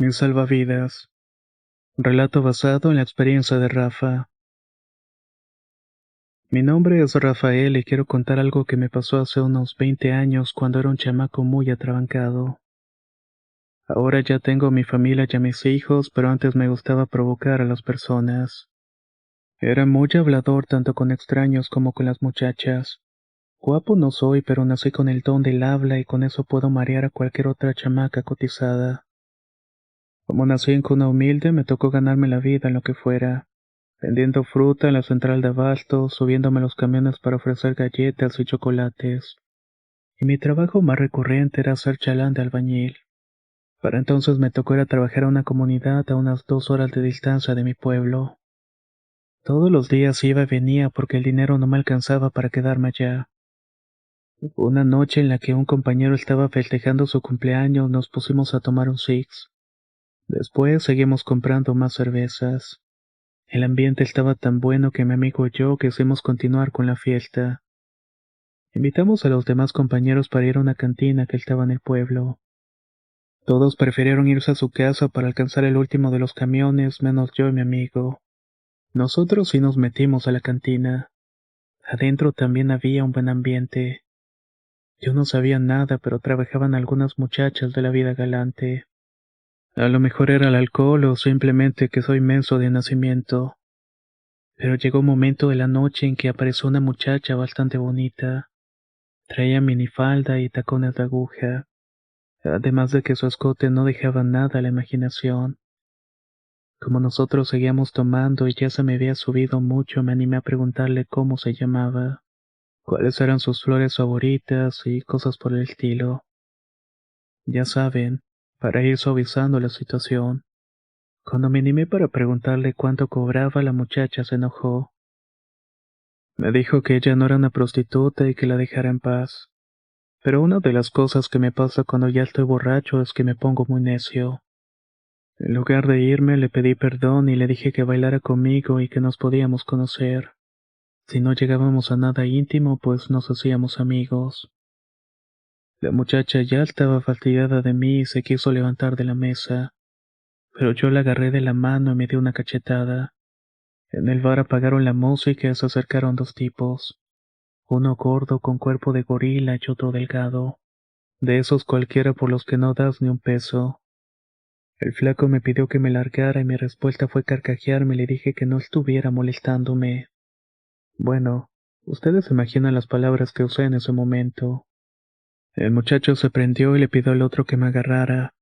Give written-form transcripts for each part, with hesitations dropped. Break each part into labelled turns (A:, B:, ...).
A: Mi salvavidas. Relato basado en la experiencia de Rafa. Mi nombre es Rafael y quiero contar algo que me pasó hace unos 20 años cuando era un chamaco muy atrabancado. Ahora ya tengo mi familia y a mis hijos, pero antes me gustaba provocar a las personas. Era muy hablador tanto con extraños como con las muchachas. Guapo no soy, pero nací con el don del habla y con eso puedo marear a cualquier otra chamaca cotizada. Como nací en cuna humilde, me tocó ganarme la vida en lo que fuera. Vendiendo fruta en la central de abastos, subiéndome a los camiones para ofrecer galletas y chocolates. Y mi trabajo más recurrente era ser chalán de albañil. Para entonces me tocó ir a trabajar a una comunidad a unas 2 horas de distancia de mi pueblo. Todos los días iba y venía porque el dinero no me alcanzaba para quedarme allá. Una noche en la que un compañero estaba festejando su cumpleaños, nos pusimos a tomar un six. Después seguimos comprando más cervezas. El ambiente estaba tan bueno que mi amigo y yo quisimos continuar con la fiesta. Invitamos a los demás compañeros para ir a una cantina que estaba en el pueblo. Todos prefirieron irse a su casa para alcanzar el último de los camiones, menos yo y mi amigo. Nosotros sí nos metimos a la cantina. Adentro también había un buen ambiente. Yo no sabía nada, pero trabajaban algunas muchachas de la vida galante. A lo mejor era el alcohol o simplemente que soy menso de nacimiento. Pero llegó un momento de la noche en que apareció una muchacha bastante bonita. Traía minifalda y tacones de aguja, además de que su escote no dejaba nada a la imaginación. Como nosotros seguíamos tomando y ya se me había subido mucho, me animé a preguntarle cómo se llamaba, cuáles eran sus flores favoritas y cosas por el estilo. Ya saben, para ir suavizando la situación. Cuando me animé para preguntarle cuánto cobraba, la muchacha se enojó. Me dijo que ella no era una prostituta y que la dejara en paz. Pero una de las cosas que me pasa cuando ya estoy borracho es que me pongo muy necio. En lugar de irme, le pedí perdón y le dije que bailara conmigo y que nos podíamos conocer. Si no llegábamos a nada íntimo, pues nos hacíamos amigos. La muchacha ya estaba fastidiada de mí y se quiso levantar de la mesa, pero yo la agarré de la mano y me dio una cachetada. En el bar apagaron la música y se acercaron dos tipos, uno gordo con cuerpo de gorila y otro delgado, de esos cualquiera por los que no das ni un peso. El flaco me pidió que me largara y mi respuesta fue carcajearme y le dije que no estuviera molestándome. Bueno, ustedes se imaginan las palabras que usé en ese momento. El muchacho se prendió y le pidió al otro que me agarrara.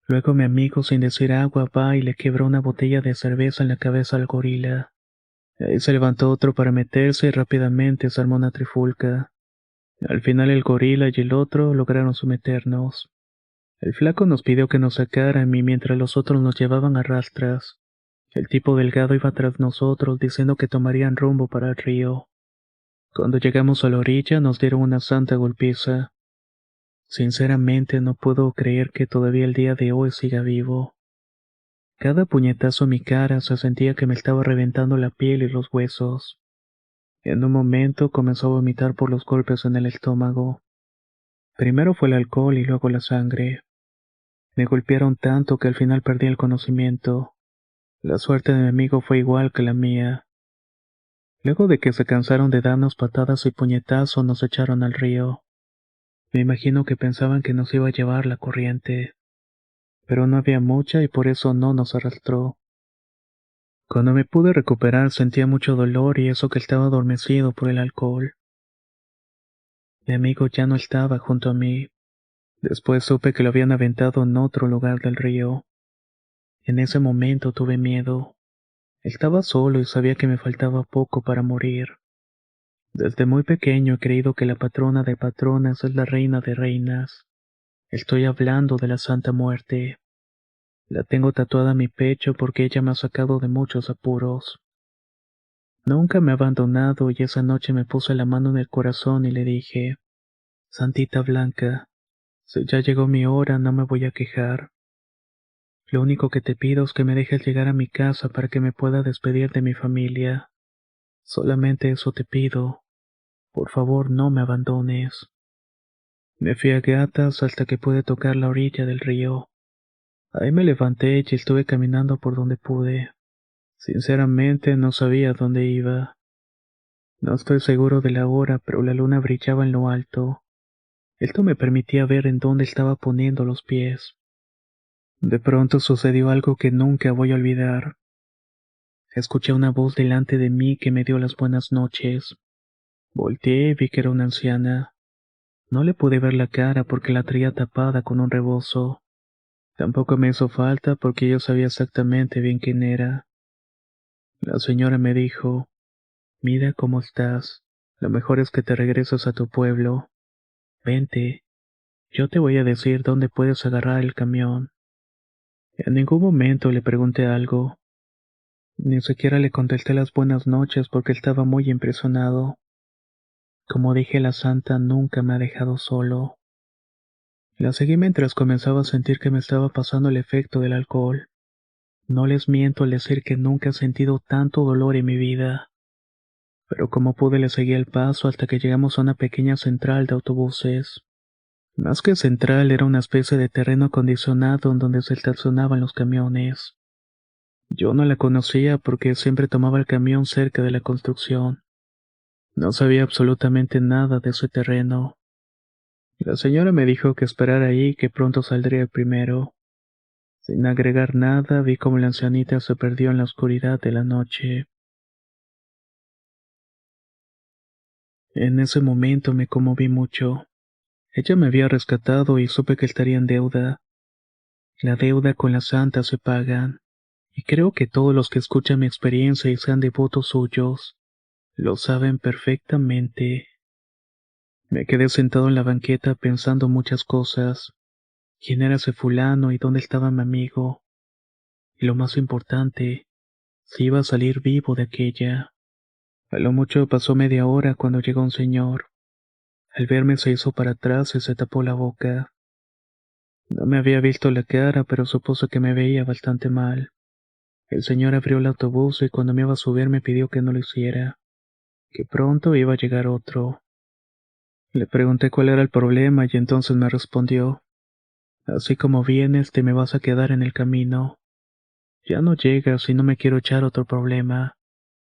A: Luego mi amigo, sin decir agua, va y le quebró una botella de cerveza en la cabeza al gorila. Ahí se levantó otro para meterse y rápidamente se armó una trifulca. Al final el gorila y el otro lograron someternos. El flaco nos pidió que nos sacaran y mientras los otros nos llevaban a rastras. El tipo delgado iba tras nosotros diciendo que tomarían rumbo para el río. Cuando llegamos a la orilla nos dieron una santa golpiza. Sinceramente no puedo creer que todavía el día de hoy siga vivo. Cada puñetazo en mi cara se sentía que me estaba reventando la piel y los huesos. En un momento comenzó a vomitar por los golpes en el estómago. Primero fue el alcohol y luego la sangre. Me golpearon tanto que al final perdí el conocimiento. La suerte de mi amigo fue igual que la mía. Luego de que se cansaron de darnos patadas y puñetazos, nos echaron al río. Me imagino que pensaban que nos iba a llevar la corriente, pero no había mucha y por eso no nos arrastró. Cuando me pude recuperar sentía mucho dolor y eso que estaba adormecido por el alcohol. Mi amigo ya no estaba junto a mí. Después supe que lo habían aventado en otro lugar del río. En ese momento tuve miedo. Estaba solo y sabía que me faltaba poco para morir. Desde muy pequeño he creído que la patrona de patronas es la reina de reinas. Estoy hablando de la Santa Muerte. La tengo tatuada en mi pecho porque ella me ha sacado de muchos apuros. Nunca me ha abandonado y esa noche me puse la mano en el corazón y le dije, Santita Blanca, si ya llegó mi hora no me voy a quejar. Lo único que te pido es que me dejes llegar a mi casa para que me pueda despedir de mi familia. Solamente eso te pido. Por favor, no me abandones. Me fui a gatas hasta que pude tocar la orilla del río. Ahí me levanté y estuve caminando por donde pude. Sinceramente no sabía dónde iba. No estoy seguro de la hora, pero la luna brillaba en lo alto. Esto me permitía ver en dónde estaba poniendo los pies. De pronto sucedió algo que nunca voy a olvidar. Escuché una voz delante de mí que me dio las buenas noches. Volteé y vi que era una anciana. No le pude ver la cara porque la traía tapada con un rebozo. Tampoco me hizo falta porque yo sabía exactamente bien quién era. La señora me dijo: mira cómo estás. Lo mejor es que te regreses a tu pueblo. Vente, yo te voy a decir dónde puedes agarrar el camión. En ningún momento le pregunté algo. Ni siquiera le contesté las buenas noches porque estaba muy impresionado. Como dije, la santa nunca me ha dejado solo. La seguí mientras comenzaba a sentir que me estaba pasando el efecto del alcohol. No les miento al decir que nunca he sentido tanto dolor en mi vida. Pero como pude le seguí el paso hasta que llegamos a una pequeña central de autobuses. Más que central, era una especie de terreno acondicionado en donde se estacionaban los camiones. Yo no la conocía porque siempre tomaba el camión cerca de la construcción. No sabía absolutamente nada de ese terreno. La señora me dijo que esperara ahí y que pronto saldría el primero. Sin agregar nada, vi cómo la ancianita se perdió en la oscuridad de la noche. En ese momento me conmoví mucho. Ella me había rescatado y supe que estaría en deuda. La deuda con la santa se pagan, y creo que todos los que escuchan mi experiencia y sean devotos suyos, lo saben perfectamente. Me quedé sentado en la banqueta pensando muchas cosas. ¿Quién era ese fulano y dónde estaba mi amigo? Y lo más importante, si iba a salir vivo de aquella. A lo mucho pasó media hora cuando llegó un señor. Al verme se hizo para atrás y se tapó la boca. No me había visto la cara, pero supuso que me veía bastante mal. El señor abrió el autobús y cuando me iba a subir me pidió que no lo hiciera, que pronto iba a llegar otro. Le pregunté cuál era el problema y entonces me respondió: así como vienes, te me vas a quedar en el camino. Ya no llegas y no me quiero echar otro problema.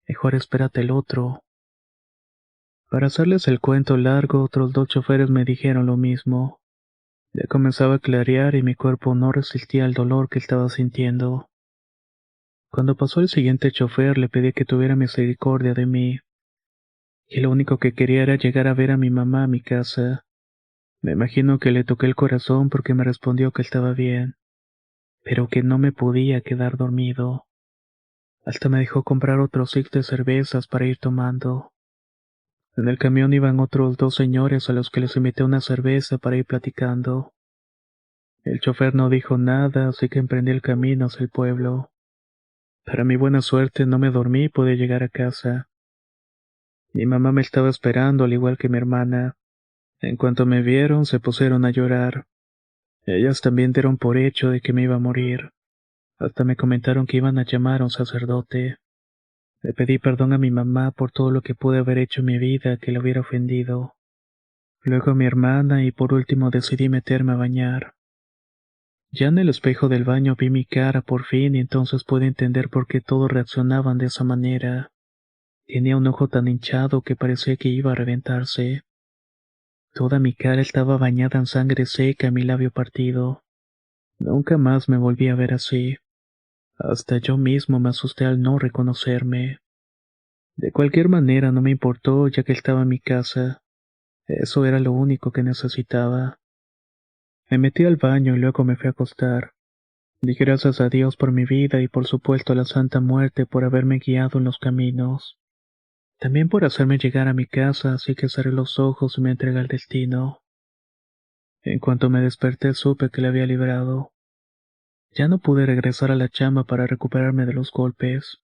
A: Mejor espérate el otro. Para hacerles el cuento largo, otros dos choferes me dijeron lo mismo. Ya comenzaba a clarear y mi cuerpo no resistía al dolor que estaba sintiendo. Cuando pasó el siguiente chofer le pedí que tuviera misericordia de mí, y lo único que quería era llegar a ver a mi mamá a mi casa. Me imagino que le toqué el corazón porque me respondió que estaba bien, pero que no me podía quedar dormido. Hasta me dejó comprar otro six de cervezas para ir tomando. En el camión iban otros dos señores a los que les invité una cerveza para ir platicando. El chofer no dijo nada, así que emprendí el camino hacia el pueblo. Para mi buena suerte no me dormí y pude llegar a casa. Mi mamá me estaba esperando al igual que mi hermana. En cuanto me vieron, se pusieron a llorar. Ellas también dieron por hecho de que me iba a morir. Hasta me comentaron que iban a llamar a un sacerdote. Le pedí perdón a mi mamá por todo lo que pude haber hecho en mi vida que le hubiera ofendido. Luego a mi hermana y por último decidí meterme a bañar. Ya en el espejo del baño vi mi cara por fin y entonces pude entender por qué todos reaccionaban de esa manera. Tenía un ojo tan hinchado que parecía que iba a reventarse. Toda mi cara estaba bañada en sangre seca y mi labio partido. Nunca más me volví a ver así. Hasta yo mismo me asusté al no reconocerme. De cualquier manera no me importó ya que estaba en mi casa. Eso era lo único que necesitaba. Me metí al baño y luego me fui a acostar. Di gracias a Dios por mi vida y por supuesto a la Santa Muerte por haberme guiado en los caminos. También por hacerme llegar a mi casa, así que cerré los ojos y me entregué al destino. En cuanto me desperté supe que le había librado. Ya no pude regresar a la chamba para recuperarme de los golpes,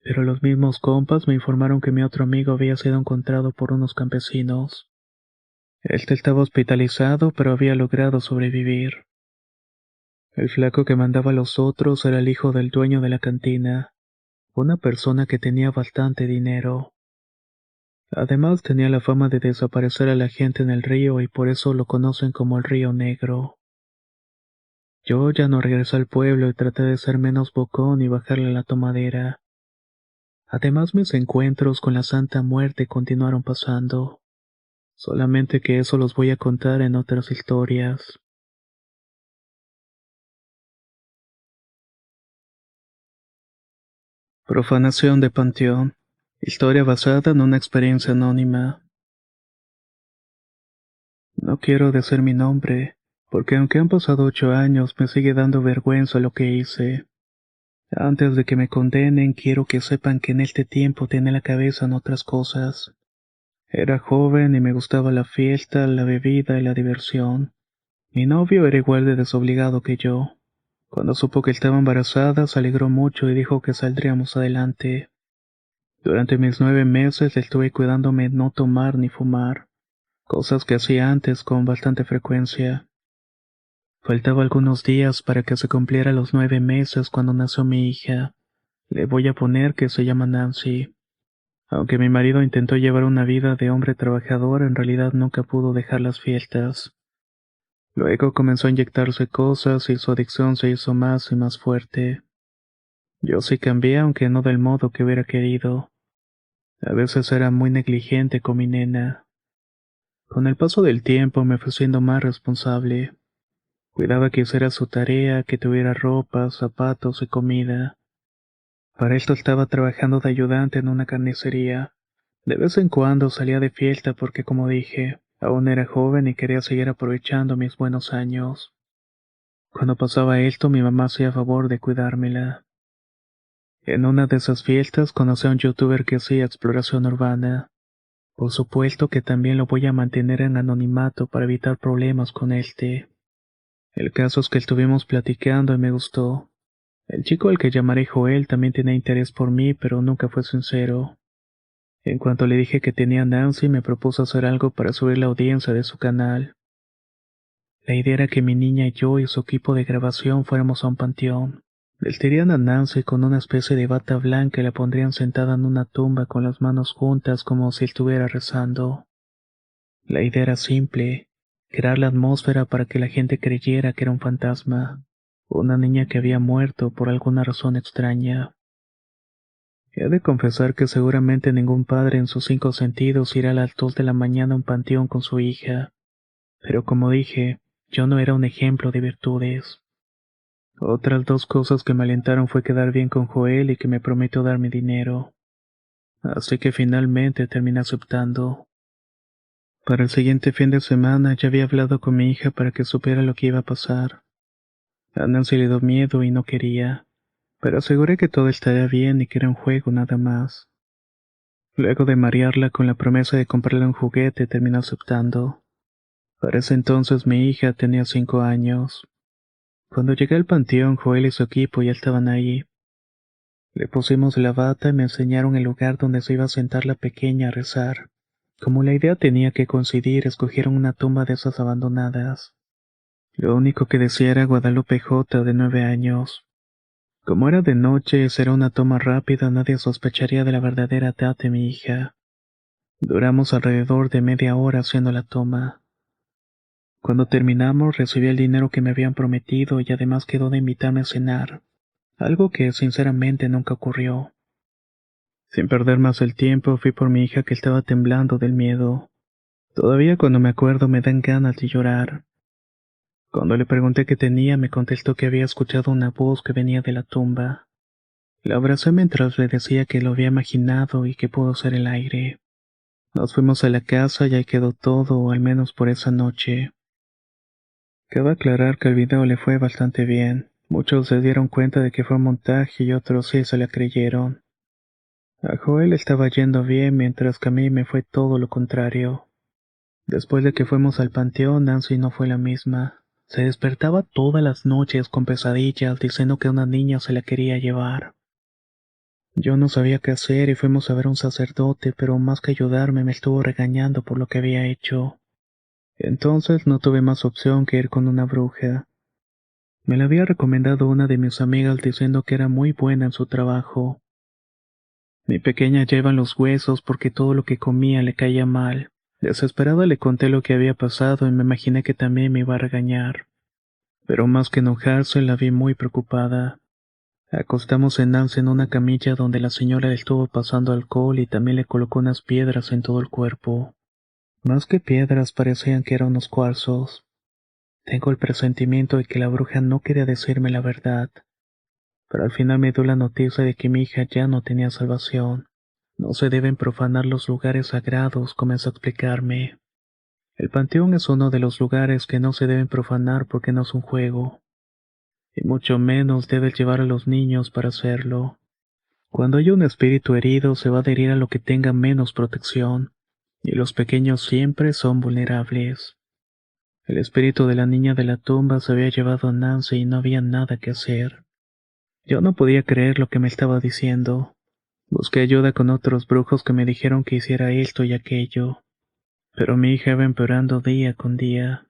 A: pero los mismos compas me informaron que mi otro amigo había sido encontrado por unos campesinos. Este estaba hospitalizado, pero había logrado sobrevivir. El flaco que mandaba a los otros era el hijo del dueño de la cantina, una persona que tenía bastante dinero. Además tenía la fama de desaparecer a la gente en el río y por eso lo conocen como el Río Negro. Yo ya no regresé al pueblo y traté de ser menos bocón y bajarle la tomadera. Además, mis encuentros con la Santa Muerte continuaron pasando, solamente que eso los voy a contar en otras historias. Profanación de panteón. Historia basada en una experiencia anónima. No quiero decir mi nombre, porque aunque han pasado 8 años, me sigue dando vergüenza lo que hice. Antes de que me condenen, quiero que sepan que en este tiempo tenía la cabeza en otras cosas. Era joven y me gustaba la fiesta, la bebida y la diversión. Mi novio era igual de desobligado que yo. Cuando supo que estaba embarazada, se alegró mucho y dijo que saldríamos adelante. Durante mis 9 meses estuve cuidándome no tomar ni fumar, cosas que hacía antes con bastante frecuencia. Faltaba algunos días para que se cumpliera los 9 meses cuando nació mi hija. Le voy a poner que se llama Nancy. Aunque mi marido intentó llevar una vida de hombre trabajador, en realidad nunca pudo dejar las fiestas. Luego comenzó a inyectarse cosas y su adicción se hizo más y más fuerte. Yo sí cambié, aunque no del modo que hubiera querido. A veces era muy negligente con mi nena. Con el paso del tiempo me fui siendo más responsable. Cuidaba que hiciera su tarea, que tuviera ropa, zapatos y comida. Para esto estaba trabajando de ayudante en una carnicería. De vez en cuando salía de fiesta porque, como dije, aún era joven y quería seguir aprovechando mis buenos años. Cuando pasaba esto, mi mamá hacía favor de cuidármela. En una de esas fiestas conocí a un youtuber que hacía exploración urbana. Por supuesto que también lo voy a mantener en anonimato para evitar problemas con este. El caso es que estuvimos platicando y me gustó. El chico al que llamaré Joel también tenía interés por mí, pero nunca fue sincero. En cuanto le dije que tenía a Nancy, me propuso hacer algo para subir la audiencia de su canal. La idea era que mi niña y yo y su equipo de grabación fuéramos a un panteón. Vestirían a Nancy con una especie de bata blanca y la pondrían sentada en una tumba con las manos juntas como si estuviera rezando. La idea era simple, crear la atmósfera para que la gente creyera que era un fantasma, una niña que había muerto por alguna razón extraña. He de confesar que seguramente ningún padre en sus 5 sentidos irá a las 2 de la mañana a un panteón con su hija, pero como dije, yo no era un ejemplo de virtudes. Otras dos cosas que me alentaron fue quedar bien con Joel y que me prometió darme dinero. Así que finalmente terminé aceptando. Para el siguiente fin de semana ya había hablado con mi hija para que supiera lo que iba a pasar. A Nancy le dio miedo y no quería, pero aseguré que todo estaría bien y que era un juego nada más. Luego de marearla con la promesa de comprarle un juguete, terminó aceptando. Para ese entonces mi hija tenía 5 años. Cuando llegué al panteón, Joel y su equipo ya estaban ahí. Le pusimos la bata y me enseñaron el lugar donde se iba a sentar la pequeña a rezar. Como la idea tenía que coincidir, escogieron una tumba de esas abandonadas. Lo único que decía era Guadalupe J. de 9 años. Como era de noche y será una toma rápida, nadie sospecharía de la verdadera edad de mi hija. Duramos alrededor de media hora haciendo la toma. Cuando terminamos, recibí el dinero que me habían prometido y además quedó de invitarme a cenar, algo que sinceramente nunca ocurrió. Sin perder más el tiempo, fui por mi hija que estaba temblando del miedo. Todavía cuando me acuerdo me dan ganas de llorar. Cuando le pregunté qué tenía, me contestó que había escuchado una voz que venía de la tumba. La abracé mientras le decía que lo había imaginado y que pudo ser el aire. Nos fuimos a la casa y ahí quedó todo, o al menos por esa noche. Cabe aclarar que el video le fue bastante bien. Muchos se dieron cuenta de que fue un montaje y otros sí se la creyeron. A Joel estaba yendo bien, mientras que a mí me fue todo lo contrario. Después de que fuimos al panteón, Nancy no fue la misma. Se despertaba todas las noches con pesadillas diciendo que una niña se la quería llevar. Yo no sabía qué hacer y fuimos a ver a un sacerdote, pero más que ayudarme me estuvo regañando por lo que había hecho. Entonces no tuve más opción que ir con una bruja. Me la había recomendado una de mis amigas diciendo que era muy buena en su trabajo. Mi pequeña lleva los huesos porque todo lo que comía le caía mal. Desesperada le conté lo que había pasado y me imaginé que también me iba a regañar. Pero más que enojarse, la vi muy preocupada. Acostamos a Nancy en una camilla donde la señora le estuvo pasando alcohol y también le colocó unas piedras en todo el cuerpo. Más que piedras parecían que eran unos cuarzos. Tengo el presentimiento de que la bruja no quería decirme la verdad, pero al final me dio la noticia de que mi hija ya no tenía salvación. No se deben profanar los lugares sagrados, comenzó a explicarme. El panteón es uno de los lugares que no se deben profanar porque no es un juego, y mucho menos debes llevar a los niños para hacerlo. Cuando hay un espíritu herido se va a adherir a lo que tenga menos protección, y los pequeños siempre son vulnerables. El espíritu de la niña de la tumba se había llevado a Nancy y no había nada que hacer. Yo no podía creer lo que me estaba diciendo. Busqué ayuda con otros brujos que me dijeron que hiciera esto y aquello, pero mi hija iba empeorando día con día.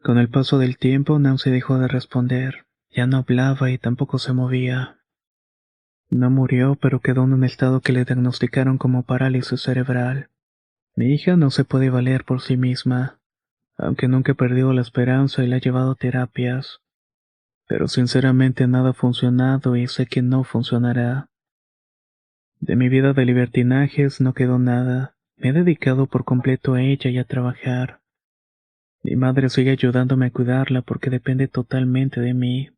A: Con el paso del tiempo, Nancy dejó de responder. Ya no hablaba y tampoco se movía. No murió, pero quedó en un estado que le diagnosticaron como parálisis cerebral. Mi hija no se puede valer por sí misma, aunque nunca he perdido la esperanza y la he llevado a terapias. Pero sinceramente nada ha funcionado y sé que no funcionará. De mi vida de libertinajes no quedó nada. Me he dedicado por completo a ella y a trabajar. Mi madre sigue ayudándome a cuidarla porque depende totalmente de mí.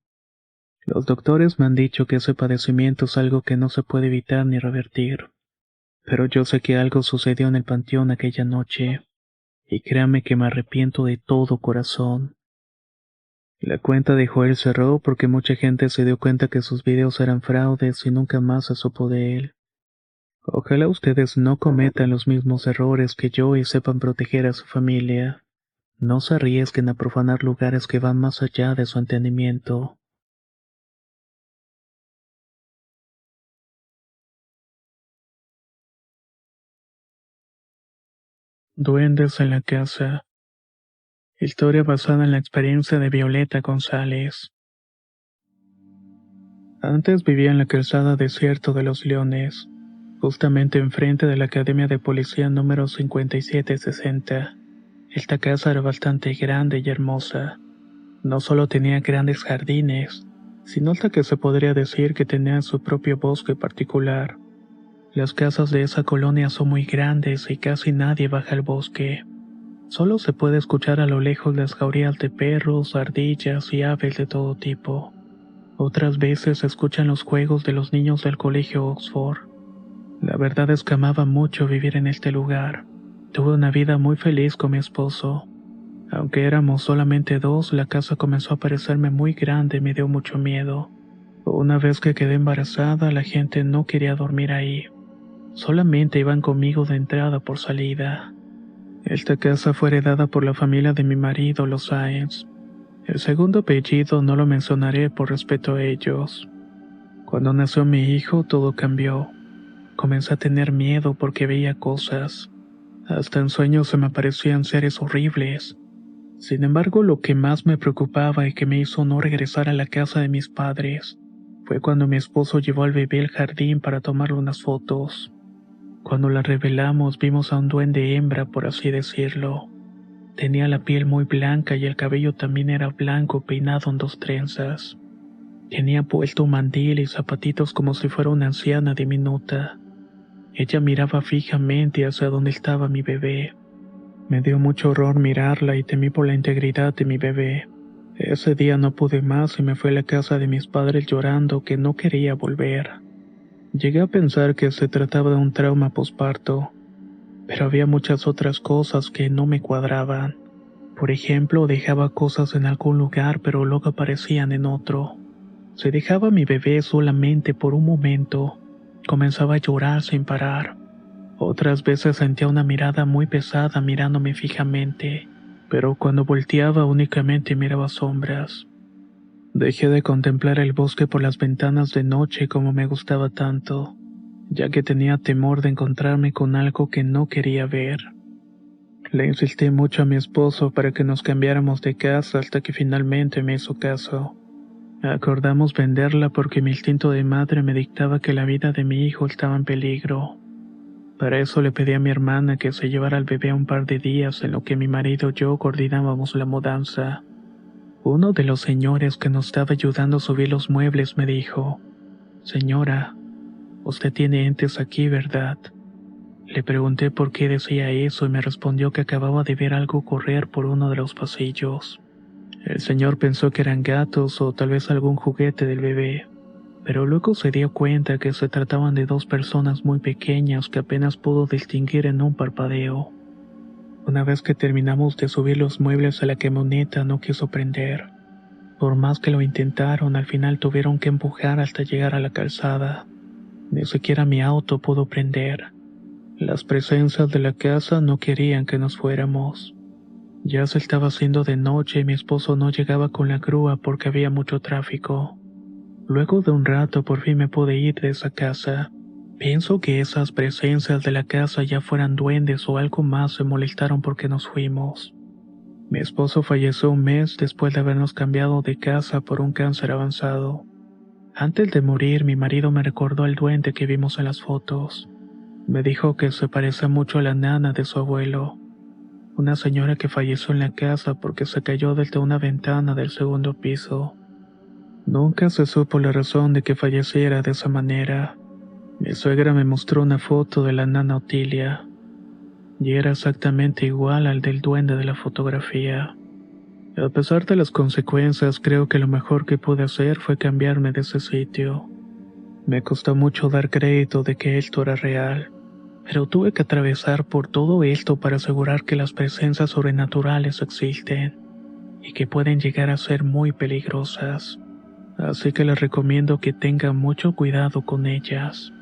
A: Los doctores me han dicho que ese padecimiento es algo que no se puede evitar ni revertir. Pero yo sé que algo sucedió en el panteón aquella noche, y créame que me arrepiento de todo corazón. La cuenta de Joel cerró porque mucha gente se dio cuenta que sus videos eran fraudes y nunca más se supo de él. Ojalá ustedes no cometan los mismos errores que yo y sepan proteger a su familia. No se arriesguen a profanar lugares que van más allá de su entendimiento. Duendes en la casa. Historia basada en la experiencia de Violeta González. Antes vivía en la calzada Desierto de los Leones, justamente enfrente de la Academia de Policía número 5760. Esta casa era bastante grande y hermosa. No solo tenía grandes jardines, sino hasta que se podría decir que tenía su propio bosque particular. Las casas de esa colonia son muy grandes y casi nadie baja al bosque. Solo se puede escuchar a lo lejos las jaurías de perros, ardillas y aves de todo tipo. Otras veces se escuchan los juegos de los niños del colegio Oxford. La verdad es que amaba mucho vivir en este lugar. Tuve una vida muy feliz con mi esposo. Aunque éramos solamente dos, la casa comenzó a parecerme muy grande y me dio mucho miedo. Una vez que quedé embarazada, la gente no quería dormir ahí. Solamente iban conmigo de entrada por salida. Esta casa fue heredada por la familia de mi marido, los Sáenz. El segundo apellido no lo mencionaré por respeto a ellos. Cuando nació mi hijo, todo cambió. Comencé a tener miedo porque veía cosas. Hasta en sueños se me aparecían seres horribles. Sin embargo, lo que más me preocupaba y que me hizo no regresar a la casa de mis padres fue cuando mi esposo llevó al bebé al jardín para tomarle unas fotos. Cuando la revelamos, vimos a un duende hembra, por así decirlo. Tenía la piel muy blanca y el cabello también era blanco, peinado en dos trenzas. Tenía puesto un mandil y zapatitos como si fuera una anciana diminuta. Ella miraba fijamente hacia donde estaba mi bebé. Me dio mucho horror mirarla y temí por la integridad de mi bebé. Ese día no pude más y me fui a la casa de mis padres llorando que no quería volver. Llegué a pensar que se trataba de un trauma posparto, pero había muchas otras cosas que no me cuadraban. Por ejemplo, dejaba cosas en algún lugar pero luego aparecían en otro. Si dejaba a mi bebé solamente por un momento, comenzaba a llorar sin parar. Otras veces sentía una mirada muy pesada mirándome fijamente, pero cuando volteaba únicamente miraba sombras. Dejé de contemplar el bosque por las ventanas de noche como me gustaba tanto, ya que tenía temor de encontrarme con algo que no quería ver. Le insistí mucho a mi esposo para que nos cambiáramos de casa hasta que finalmente me hizo caso. Acordamos venderla porque mi instinto de madre me dictaba que la vida de mi hijo estaba en peligro. Para eso le pedí a mi hermana que se llevara al bebé un par de días en lo que mi marido y yo coordinábamos la mudanza. Uno de los señores que nos estaba ayudando a subir los muebles me dijo: Señora, usted tiene entes aquí, ¿verdad? Le pregunté por qué decía eso y me respondió que acababa de ver algo correr por uno de los pasillos. El señor pensó que eran gatos o tal vez algún juguete del bebé, pero luego se dio cuenta que se trataban de dos personas muy pequeñas que apenas pudo distinguir en un parpadeo. Una vez que terminamos de subir los muebles a la camioneta no quiso prender. Por más que lo intentaron, al final tuvieron que empujar hasta llegar a la calzada. Ni siquiera mi auto pudo prender. Las presencias de la casa no querían que nos fuéramos. Ya se estaba haciendo de noche y mi esposo no llegaba con la grúa porque había mucho tráfico. Luego de un rato por fin me pude ir de esa casa. Pienso que esas presencias de la casa, ya fueran duendes o algo más, se molestaron porque nos fuimos. Mi esposo falleció un mes después de habernos cambiado de casa por un cáncer avanzado. Antes de morir, mi marido me recordó al duende que vimos en las fotos. Me dijo que se parece mucho a la nana de su abuelo, una señora que falleció en la casa porque se cayó desde una ventana del segundo piso. Nunca se supo la razón de que falleciera de esa manera. Mi suegra me mostró una foto de la nana Otilia, y era exactamente igual al del duende de la fotografía. A pesar de las consecuencias, creo que lo mejor que pude hacer fue cambiarme de ese sitio. Me costó mucho dar crédito de que esto era real, pero tuve que atravesar por todo esto para asegurar que las presencias sobrenaturales existen y que pueden llegar a ser muy peligrosas. Así que les recomiendo que tengan mucho cuidado con ellas.